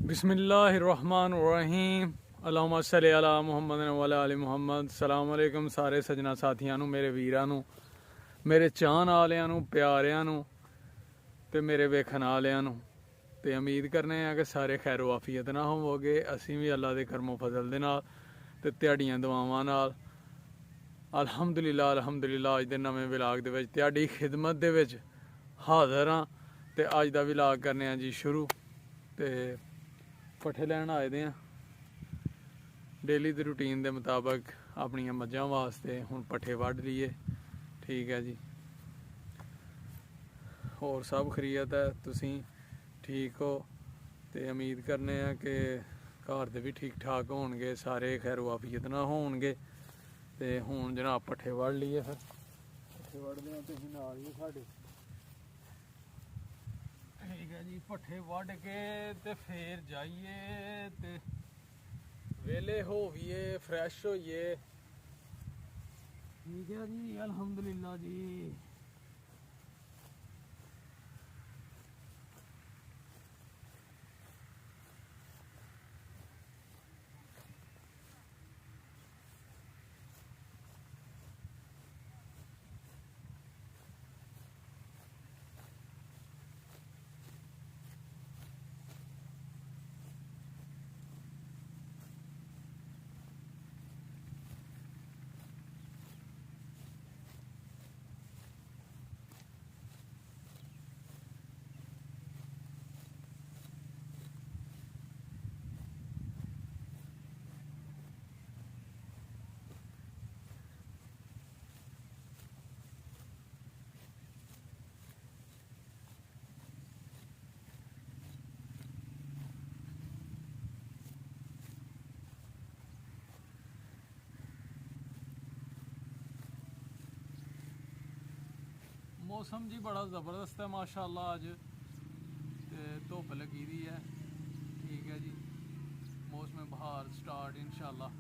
बिस्मिल्लाहिर्रहमानिर्रहीम अल्लाहुम्मा सल्ली अला मुहम्मद व अला आलि मुहम्मद। सलाम अलैकुम सारे सजना साथियां नू, मेरे वीरां नू, मेरे चाहन वालियां नू, प्यारियां नू ते मेरे वेखण वालियां नू। ते उम्मीद करने कि सारे खैरो आफियत नाल होवोगे। असीं भी अल्लाह दे करमो फजल दे नाल ते तुहाड़ियां दुआवां नाल अल्हम्दुलिल्लाह अज दे नवें विलाग दे विच तुहाड़ी खिदमत दे विच हाज़र हाँ। ते अज दा विलाग करने आं जी शुरू। ते पट्ठे लैन आए दे आं डेली दी रूटीन दे मुताबक अपनियां मज्जां वास्ते। हुण पट्ठे वड्ढ लीए, ठीक है जी। होर सब खरीयत है, तुसीं ठीक हो ते उम्मीद करने आं कि घर दे भी ठीक ठाक होणगे, सारे खैरो आफियत नाल होणगे। ते हुण जनाब पट्ठे वड्ढ लीए, फिर पट्ठे वड्ढदे आं, तुसीं नाल ही साडे, ठीक है जी। पट्ठे वड्ढ के ते फिर जाइए ते वेले होइए, फ्रैश होइए, ठीक है जी। अल्हम्दुलिल्लाह जी। मौसम जी बड़ा ज़बरदस्त है माशाल्लाह अज ते धुप लगी दी है। ठीक है जी, मौसम बहार स्टार्ट इंशाल्लाह।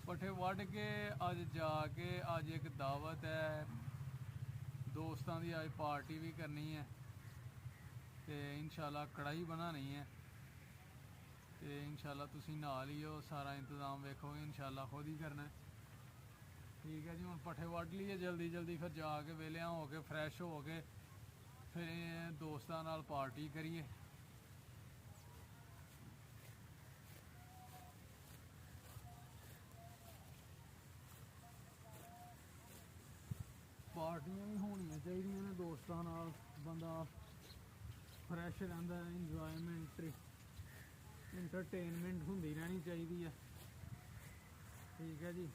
पट्ठे वढ़ के अज जाके अज एक दावत है दोस्तों की, अज पार्टी भी करनी है तो इंशाल्लाह कढ़ाई बनानी है तो इंशाल्लाह तुसी नाल ही हो, सारा इंतज़ाम वेखोगे इंशाल्लाह खुद ही करना है। ठीक है जी, हम पट्ठे वढ़ लिए जल्दी जल्दी, फिर जाके वेलियां हो के फ्रैश हो के फिर दोस्तों नाल पार्टी करिए। पार्टियां भी होनियां चाहिए ने दोस्तों नाल, बंदा फ्रैश रहिंदा है, इंजॉयमेंट इंटरटेनमेंट होंदी रहनी चाहिए है। ठीक है जी,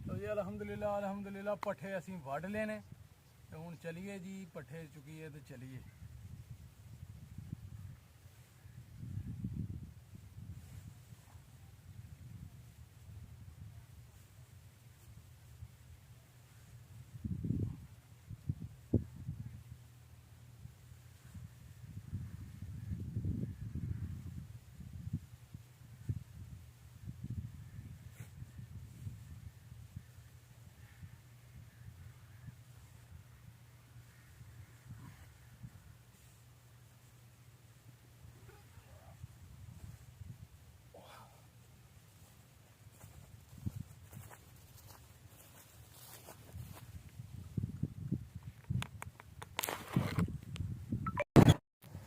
तो जी अलहमदुलिल्लाह अलहमदुलिल्लाह पट्ठे असीं वढ़ लेने तो हुण चलिए जी, पट्ठे चुकिए तो चलिए।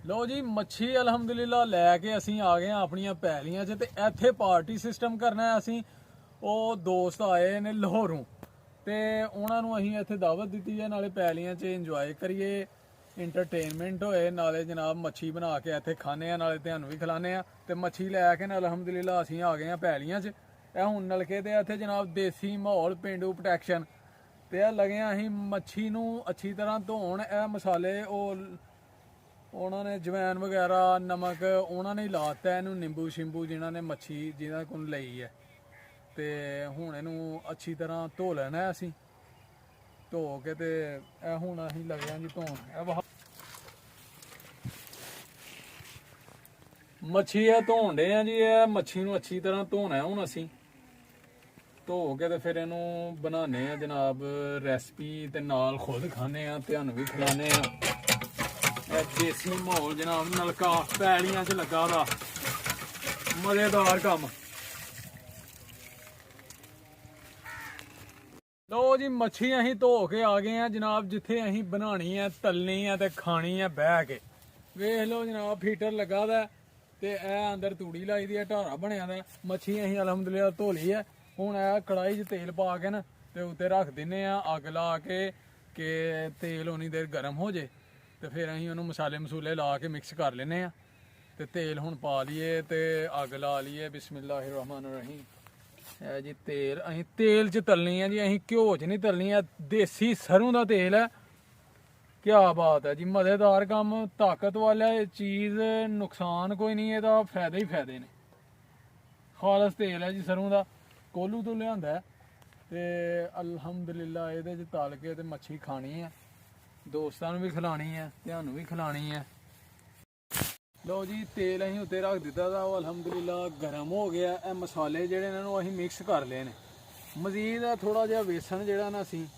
लो जी, मच्छी अलहमदुलिल्लाह लैके असीं आ गए अपनियां पैलियां च ते इत्थे पार्टी सिस्टम करना है। असीं ਉਹ ਦੋਸਤ ਆਏ ਨੇ ਲਾਹੌਰੋਂ ਤੇ ਉਹਨਾਂ ਨੂੰ ਅਸੀਂ ਇੱਥੇ ਦਾਵਤ ਦਿੱਤੀ ਹੈ, ਨਾਲੇ ਪੈਲੀਆਂ 'ਚ ਇੰਜੋਏ ਕਰੀਏ, ਇੰਟਰਟੇਨਮੈਂਟ ਹੋਏ, ਨਾਲੇ ਜਨਾਬ ਮੱਛੀ ਬਣਾ ਕੇ ਇੱਥੇ ਖਾਣੇ ਆ, ਨਾਲੇ ਤੁਹਾਨੂੰ ਵੀ ਖਿਲਾਣੇ ਆ। ਤੇ ਮੱਛੀ ਲੈ ਕੇ ਨਾ ਅਲਹਮਦੁਲਿल्लाह ਅਸੀਂ ਆ ਗਏ ਆ ਪੈਲੀਆਂ 'ਚ। ਇਹ ਹੁਣ ਨਲਕੇ ਤੇ ਇੱਥੇ ਜਨਾਬ ਦੇਸੀ ਮਾਹੌਲ, ਪੇਂਡੂ ਪ੍ਰੋਟੈਕਸ਼ਨ ਤੇ ਇਹ ਲੱਗੇ ਆ ਅਸੀਂ ਮੱਛੀ ਨੂੰ ਅੱਛੀ ਤਰ੍ਹਾਂ ਧੋਣ। ਇਹ ਮਸਾਲੇ ਉਹਨਾਂ ਨੇ ਜਵੈਨ ਵਗੈਰਾ, ਨਮਕ ਉਹਨਾਂ ਨੇ ਹੀ ਲਾਤਾ ਇਹਨੂੰ, ਨਿੰਬੂ ਸ਼ਿੰਬੂ ਜਿਨ੍ਹਾਂ ਨੇ ਮੱਛੀ ਜਿਹਨਾਂ ਕੋਲ ਲਈ ਹੈ। ਤੇ ਹੁਣ ਇਹਨੂੰ ਅੱਛੀ ਤਰ੍ਹਾਂ ਧੋ ਲੈਣਾ ਅਸੀਂ, ਧੋ ਕੇ ਤੇ ਇਹ ਹੁਣ ਅਸੀਂ ਲੱਗੇ ਹਾਂ ਜੀ ਧੋਣ। ਇਹ ਮੱਛੀ ਇਹ ਧੋਣ ਡੇ ਆ ਜੀ, ਇਹ ਮੱਛੀ ਨੂੰ ਅੱਛੀ ਤਰ੍ਹਾਂ ਧੋਣਾ ਹੁਣ ਅਸੀਂ, ਧੋ ਕੇ ਤੇ ਫਿਰ ਇਹਨੂੰ ਬਣਾਉਂਦੇ ਆ ਜਨਾਬ ਰੈਸਪੀ, ਤੇ ਨਾਲ ਖੁਦ ਖਾਂਦੇ ਆ, ਤੁਹਾਨੂੰ ਵੀ ਖਿਲਾਉਂਦੇ ਆ। ਇਹ ਦੇਸੀ ਮਾਹੌਲ ਜਨਾਬ, ਨਲਕਾ ਪੈਲੀਆਂ 'ਚ ਲੱਗਾ ਦਾ, ਮਜ਼ੇਦਾਰ ਕੰਮ। ਲੋ ਜੀ, ਮੱਛੀ ਅਸੀਂ ਧੋ ਕੇ ਆ ਗਏ ਆ ਜਨਾਬ, ਜਿੱਥੇ ਅਸੀਂ ਬਣਾਉਣੀ ਹੈ, ਤਲਣੀ ਹੈ ਤੇ ਖਾਣੀ ਹੈ ਬਹਿ ਕੇ। ਵੇਖ ਲਓ ਜਨਾਬ, ਹੀਟਰ ਲੱਗਾ ਦਾ ਤੇ ਇਹ ਅੰਦਰ ਤੂੜੀ ਲਾਈ ਦੀ ਹੈ, ਢਾਰਾ ਬਣਿਆ ਦਾ। ਮੱਛੀ ਅਸੀਂ ਅਲਹਮਦੁਲਿल्लाह ਧੋ ਲਈ ਹੈ। ਹੁਣ ਇਹ ਕੜਾਈ 'ਚ ਤੇਲ ਪਾ ਕੇ ਨਾ ਤੇ ਉੱਤੇ ਰੱਖ ਦਿੰਨੇ ਆ, ਅੱਗ ਲਾ ਕੇ ਕਿ ਤੇਲ ਉਨੀ ਦੇਰ ਗਰਮ ਹੋ ਜੇ ਤੇ ਫਿਰ ਅਸੀਂ ਉਹਨੂੰ ਮਸਾਲੇ ਮਸੂਲੇ ਲਾ ਕੇ ਮਿਕਸ ਕਰ ਲੈਨੇ ਆ। ਤੇ ਤੇਲ ਹੁਣ ਪਾ ਲਈਏ ਤੇ ਅੱਗ ਲਾ ਲਈਏ। ਬਿਸਮਿल्लाहिर्रहमानिर्रहीम। है जी तेल अं तेल च तलनी है जी, अं घ्यो च नहीं तलनी है। देसी सरों का तेल है, क्या बात है जी, मज़ेदार काम, ताकत वाला चीज़, नुकसान कोई नहीं, ਇਹਦਾ फायदे ही फायदे ने। खालस तेल है जी सरों का, कोलू तो लिया है ते अलहमदुलिल्लाह ਇਹਦੇ ਚ तल के ते मच्छी खानी है, दोस्तों भी खिलानी है, ਤੁਹਾਨੂੰ भी खिलानी है। लो जी तेल अं उत्ते रख दिता था, वो अलहमदुलिल्लाह गर्म हो गया। ये मसाले जोड़े इन्होंने अं मिक्स कर ले ने। मजीद थोड़ा जहा बेसन जोड़ा ना असी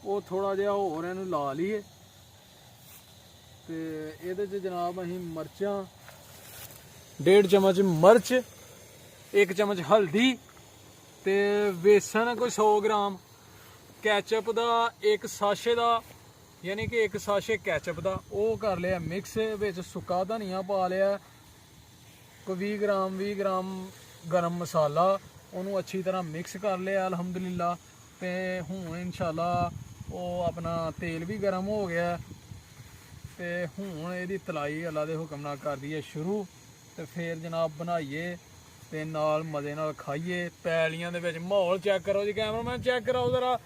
वो थोड़ा जहा होर इनू ला लीए। तो ये जनाब अं मर्चां 1.5 चम्मच मिर्च, 1 चम्मच हल्दी, तो बेसन कोई 100 ग्राम, कैचअप का 1 साशे का, यानी कि 1 साशे कैचअप का वो कर लिया मिक्स, विच सुक्का धनिया पा लिया, कोई 20 ग्राम गरम मसाला, उन्होंने अच्छी तरह मिक्स कर लिया अलहमदुलिल्लाह। तो हूँ इंशाल्लाह वो अपना तेल भी गर्म हो गया, तो हूँ ये तलाई अल्लाह के हुक्म नाल कर दी है शुरू। तो फिर जनाब बनाइए ते नाल मज़े नाल खाइए। पैलियां दे विच माहौल चेक करो जी, कैमरामैन चेक कराओ ज़रा,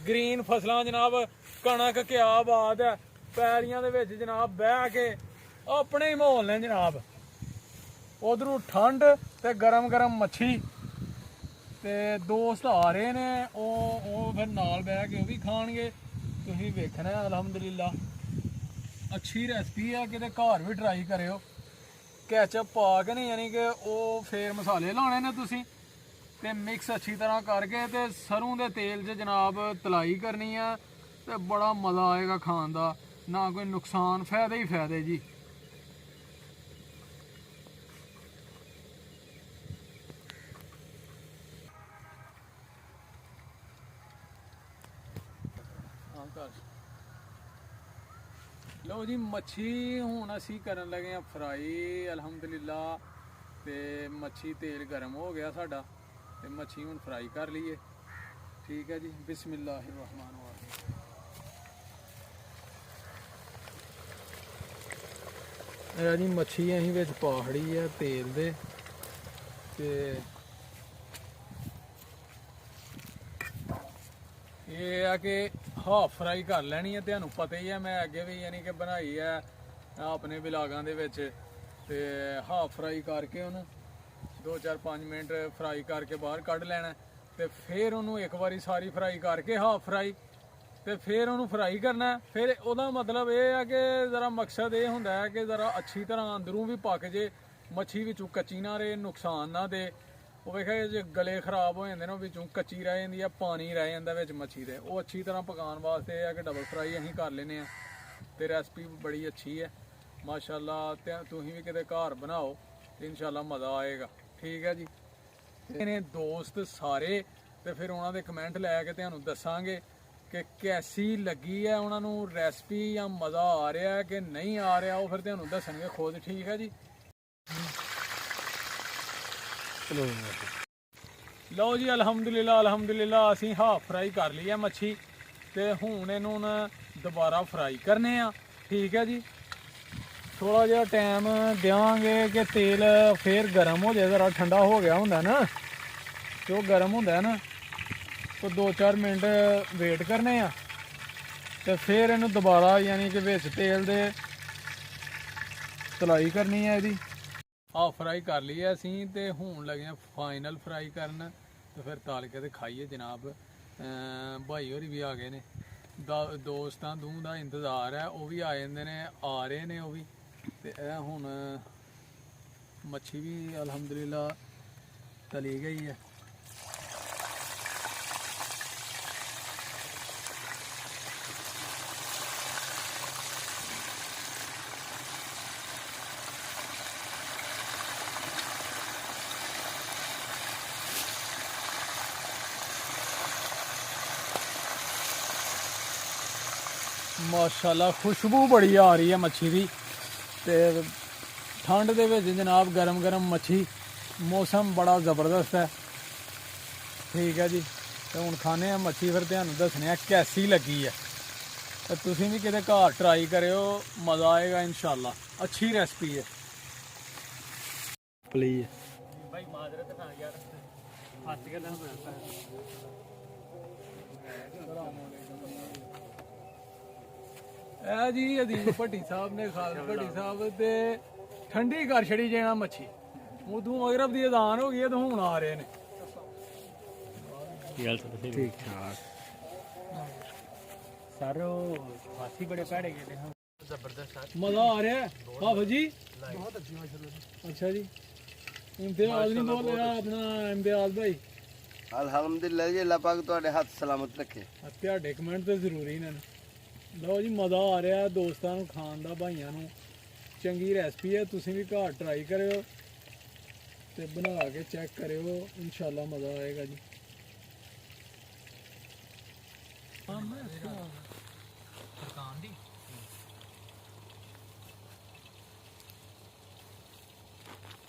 ग्रीन फसलां जनाब, कणक क्या बात है। पैलियां दे विच जनाब बह के अपने ही माहौल ने जनाब, उधरों ठंड ते गरम गरम मच्छी, ते दोस्त आ रहे ने वो फिर नाल बह के वो भी खाणगे, तुसीं वेखना अलहमदुलिल्लाह। अच्छी रेसिपी है, किते घर भी ट्राई करियो। कैचअप पा के नहीं, यानी कि वो फिर मसाले लाने ने तुसीं, ते मिक्स अच्छी तरह करके ते सरों के तेल च जनाब तलाई करनी है, तो बड़ा मज़ा आएगा खान का, ना कोई नुकसान, फायदे ही फायदे जी। लो जी मच्छी हूँ असी करन लगे हैं फ्राई अलहमदुलिल्लाह। तो मच्छी तेल गर्म हो गया साडा, ते मच्छी हूँ फ्राई कर लीए। ठीक है जी, बिस्मिल्लाहिर्रहमानिर्रहीम। जी मच्छी अं विच पाखड़ी है तेल दे, ते ये है कि हाफ फ्राई कर लैनी है। तुहानू पता ही है, मैं अगे भी यानी कि बनाई है अपने ब्लॉगां दे विच, ते हाफ फ्राई करके उन्होंने 2-4-5 मिनट फ्राई करके बाहर कढ़ लैना, तो फिर उन्होंने एक बारी सारी फ्राई करके हाफ फ्राई, तो फिर उन्होंने फ्राई करना। फिर वह मतलब ये है कि ज़रा मकसद ये होंदा है कि ज़रा अच्छी तरह अंदरों भी पक जे, मच्छी विचों कच्ची ना रहे, नुकसान ना दे। वो वेखा जो गले खराब हो जाते हैं, विचों कच्ची रह जाती है, पानी रह जाता विच मच्छी दे। वो अच्छी तरह पकाने वास्ते है कि डबल फ्राई असीं कर लेने हैं। तो रेसिपी बड़ी अच्छी है माशाअल्लाह, तुसीं भी किते घर बनाओ तो इंशाअल्लाह मज़ा आएगा। ठीक है जी। इन्हें दोस्त सारे तो फिर उन्होंने कमेंट लैके तुहानू दसांगे कि कैसी लगी है उन्होंने रेसिपी, या मज़ा आ रहा है कि नहीं आ रहा, वो फिर तुहानू दसणगे खुद। ठीक है जी। लो जी अलहमदुलिल्लाह अलहमदुलिल्लाह असी हाफ फ्राई कर ली है मच्छी, तो हूँ इनू दोबारा फ्राई करने आ। ठीक है जी। थोड़ा जहा टाइम देंगे कि तेल फिर गर्म हो जाए, ज़रा ठंडा हो गया होंगे ना, जो गर्म होंगे ना, तो 2-4 मिनट वेट करने आ, तो फिर इनू दोबारा यानी कि विच तेल दे तलाई करनी है। यदी हाफ फ्राई कर ली है असी, तो हूँ लगे हैं फाइनल फ्राई करन, तो फिर तल के तो खाइए जनाब। भाई होरी भी आ गए ने, दोस्तां दूं दा इंतज़ार है, वो भी आ जाते ने, आ रहे ने वो भी। तो हुण मच्छी भी अलहमदुलिल्लाह तली गई है। माशाल्लाह खुशबू बड़ी आ रही है मच्छी की। तो ठंड दे विच जनाब गरम गरम मच्छी, मौसम बड़ा ज़बरदस्त है। ठीक है जी। तो हुण खाने हैं मच्छी, फिर तुहानू दसने कैसी लगी है। तो तुसीं भी किते घर ट्राई करियो, मज़ा आएगा इंशाल्लाह। अच्छी रेसिपी है। प्लीज़ भाई माजरत ना यार। ਇਹ ਜੀ ਅਦੀਬ ਭੱਟੀ ਸਾਹਿਬ ਨੇ ਖਾਲਦ ਭੱਟੀ ਸਾਹਿਬ ਤੇ ਠੰਡੀ ਕਰ ਛੜੀ ਜਾਣਾ ਮੱਛੀ ਉਦੋਂ ਮਗਰਬ ਦੀ ਅਜ਼ਾਨ ਹੋ ਗਈ ਹੈ ਤੇ ਹੁਣ ਆ ਰਹੇ ਨੇ ठीक ठाक सर फांसी बड़े भैड़े गए हैं जबरदस्त मजा आ रहा है बाबा जी बहुत अच्छी माशाल्लाह अच्छा जी इम्तियाज नहीं बोल रहा अपना इम्तियाज भाई अल्हम्दुलिल्लाह जी अल्लाह पाक ਤੁਹਾਡੇ ਹੱਥ ਸਲਾਮਤ ਰੱਖੇ ਤੁਹਾਡੇ ਕਮੈਂਟ ਤੇ ਜ਼ਰੂਰੀ ਨੇ ਲਓ ਜੀ ਮਜ਼ਾ ਆ ਰਿਹਾ ਦੋਸਤਾਂ ਨੂੰ ਖਾਣ ਦਾ ਭਾਈਆਂ ਨੂੰ ਚੰਗੀ ਰੈਸਪੀ ਹੈ ਤੁਸੀਂ ਵੀ ਘਰ ਟਰਾਈ ਕਰਿਓ ਤੇ ਬਣਾ ਕੇ ਚੈੱਕ ਕਰਿਓ ਇਨਸ਼ਾਅੱਲਾ ਮਜ਼ਾ ਆਏਗਾ ਜੀ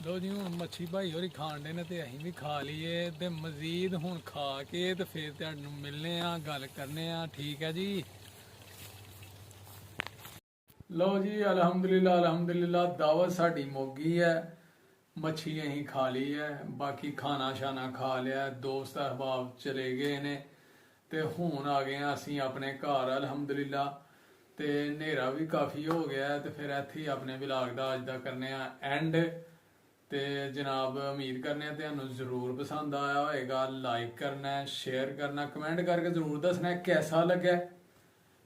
ਲੋ ਜੀ ਹੁਣ ਮੱਛੀ ਭਾਈ ਹੋਰੀ ਖਾਣ ਦੇ ਨੇ ਤੇ ਅਸੀਂ ਵੀ ਖਾ ਲਈਏ ਤੇ ਮਜ਼ੀਦ ਹੁਣ ਖਾ ਕੇ ਤੇ ਫਿਰ ਤੁਹਾਨੂੰ ਮਿਲਨੇ ਆ ਗੱਲ ਕਰਨੇ ਆ ਠੀਕ ਹੈ ਜੀ ਲੋ ਜੀ ਅਲਹਮਦੁਲਿਲਾ ਦਾਵਤ ਸਾਡੀ ਮੋਗੀ ਹੈ ਮੱਛੀ ਅਸੀਂ ਖਾ ਲਈ ਹੈ ਬਾਕੀ ਖਾਣਾ ਸ਼ਾਨਾ ਖਾ ਲਿਆ ਦੋਸਤ ਅਹਿਬਾਬ ਚਲੇ ਗਏ ਨੇ ਤੇ ਹੁਣ ਆ ਗਏ ਆ ਅਸੀਂ ਆਪਣੇ ਘਰ ਅਲਹਮਦੁਲਿਲਾ ਤੇ ਹਨੇਰਾ ਵੀ ਕਾਫੀ ਹੋ ਗਿਆ ਤੇ ਫਿਰ ਇੱਥੇ ਹੀ ਆਪਣੇ ਵਲੌਗ ਦਾ ਅੱਜ ਦਾ ਕਰਨੇ ਆ ਐਂਡ ਤੇ ਜਨਾਬ ਉਮੀਦ ਕਰਨੇ ਆ ਤੁਹਾਨੂੰ ਜ਼ਰੂਰ ਪਸੰਦ ਆਇਆ ਹੋਏਗਾ ਲਾਈਕ ਕਰਨਾ ਸ਼ੇਅਰ ਕਰਨਾ ਕਮੈਂਟ ਕਰਕੇ ਜ਼ਰੂਰ ਦੱਸਣਾ ਕਿਹਦਾ ਲੱਗਾ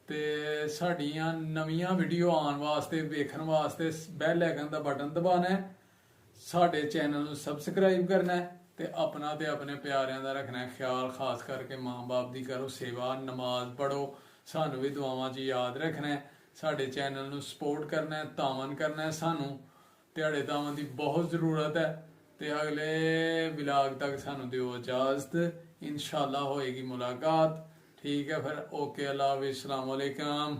ਤੇ ਸਾਡੀਆਂ ਨਵੀਆਂ ਵੀਡੀਓ ਆਉਣ ਵਾਸਤੇ ਵੇਖਣ ਵਾਸਤੇ ਬੈਲ ਆਈਕਨ ਦਾ ਬਟਨ ਦਬਾਉਣਾ ਹੈ ਸਾਡੇ ਚੈਨਲ ਨੂੰ ਸਬਸਕ੍ਰਾਈਬ ਕਰਨਾ ਹੈ ਤੇ ਆਪਣਾ ਤੇ ਆਪਣੇ ਪਿਆਰਿਆਂ ਦਾ ਰੱਖਣਾ ਹੈ ਖਿਆਲ ਖਾਸ ਕਰਕੇ ਮਾਂ-ਬਾਪ ਦੀ ਕਰੋ ਸੇਵਾ ਨਮਾਜ਼ ਪੜੋ ਸਾਨੂੰ ਵੀ ਦੁਆਵਾਂ 'ਚ ਯਾਦ ਰੱਖਣਾ ਹੈ ਸਾਡੇ ਚੈਨਲ ਨੂੰ ਸਪੋਰਟ ਕਰਨਾ ਹੈ ਤਾਮਨ ਕਰਨਾ ਹੈ ਸਾਨੂੰ ਤੁਹਾਡੇ ਤਾਮਨ ਦੀ ਬਹੁਤ ਜ਼ਰੂਰਤ ਹੈ ਤੇ ਅਗਲੇ ਵਲੌਗ ਤੱਕ ਸਾਨੂੰ ਦਿਓ ਇਜਾਜ਼ਤ ਇਨਸ਼ਾਅੱਲਾ ਹੋਏਗੀ ਮੁਲਾਕਾਤ ठीक है फिर ओके अल्लाह हाफिज़ अस्सलाम वालेकुम।